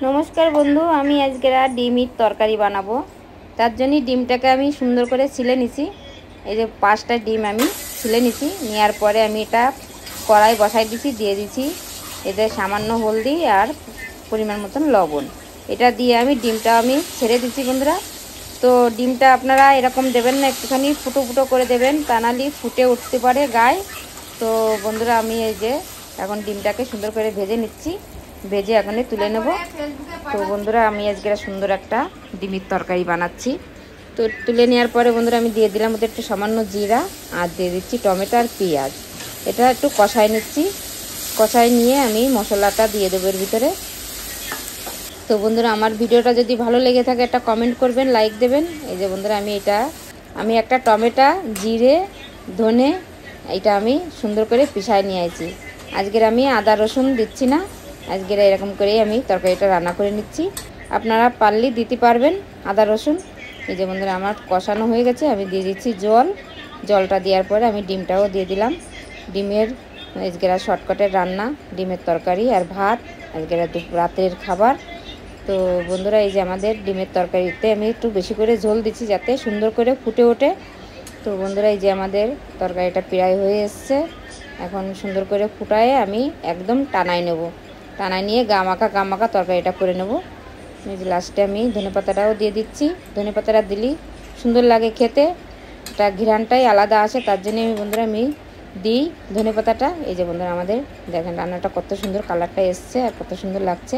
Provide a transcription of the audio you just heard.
নমস্কার বন্ধু, আমি আজকে ডিমের তরকারি বানাবো। তার জন্য ডিমটাকে আমি সুন্দর করে ছিলে নিছি। এই যে 5টা ডিম আমি ছিলে নিছি। নেওয়ার পরে আমি এটা কড়াই বসাই দিছি, দিয়ে দিছি এতে সামান্য হলদি আর পরিমাণ মতন লবণ। এটা দিয়ে আমি ডিমটা ছেড়ে দিছি বন্ধুরা। তো ডিমটা আপনারা এরকম দেবেন না, একটুখানি ফুটো ফুটো করে দেবেন, তা নাহলে ফুটে উঠতে পারে গায়ে। তো বন্ধুরা আমি এই যে এখন ডিমটাকে সুন্দর করে ভেজে নিচ্ছি, ভেজে এখনই তুলে নেব। তো বন্ধুরা আমি আজকে সুন্দর একটা ডিমের তরকারি বানাচ্ছি। তো তুলে নেওয়ার পরে বন্ধুরা আমি দিয়ে দিলাম ওদের একটু সামান্য জিরা, আর দিয়ে দিচ্ছি টমেটো আর পেঁয়াজ। এটা একটু কষাই নিচ্ছি। কষাই নিয়ে আমি মশলাটা দিয়ে দেবো এর ভিতরে। তো বন্ধুরা আমার ভিডিওটা যদি ভালো লেগে থাকে একটা কমেন্ট করবেন, লাইক দেবেন। এই যে বন্ধুরা আমি একটা টমেটো, জিরে, ধনে এটা আমি সুন্দর করে পিষায় নিয়ে আসি। আজকের আমি আদা রসুন দিচ্ছি না, আজকের এরকম করেই আমি তরকারিটা রান্না করে নিচ্ছি। আপনারা পারলে দিতে পারবেন আদা রসুন। এই যে বন্ধুরা আমার কষানো হয়ে গেছে, আমি দিয়ে দিচ্ছি জল। জলটা দেওয়ার পরে আমি ডিমটাও দিয়ে দিলাম। ডিমের আজকের শর্টকাটের রান্না, ডিমের তরকারি আর ভাত, আজকের রাতের খাবার। তো বন্ধুরা এই যে আমাদের ডিমের তরকারিতে আমি একটু বেশি করে ঝোল দিচ্ছি যাতে সুন্দর করে ফুটে ওঠে। তো বন্ধুরা এই যে আমাদের তরকারিটা প্রায় হয়ে এসছে। এখন সুন্দর করে ফুটায়ে আমি একদম টানাই নেব। টানাই নিয়ে গা মাখা তরকারিটা করে নেব। এই যে লাস্টে আমি ধনেপাতাটাও দিয়ে দিচ্ছি। ধনেপাতাটা দিলেই সুন্দর লাগে খেতে, এটা ঘ্রাণটাই আলাদা আসে, তার জন্য বন্ধুরা আমি দিই ধনেপাতাটা। এই যে বন্ধুরা আমাদের দেখেন রান্নাটা কত সুন্দর কালারটা এসছে আর কত সুন্দর লাগছে।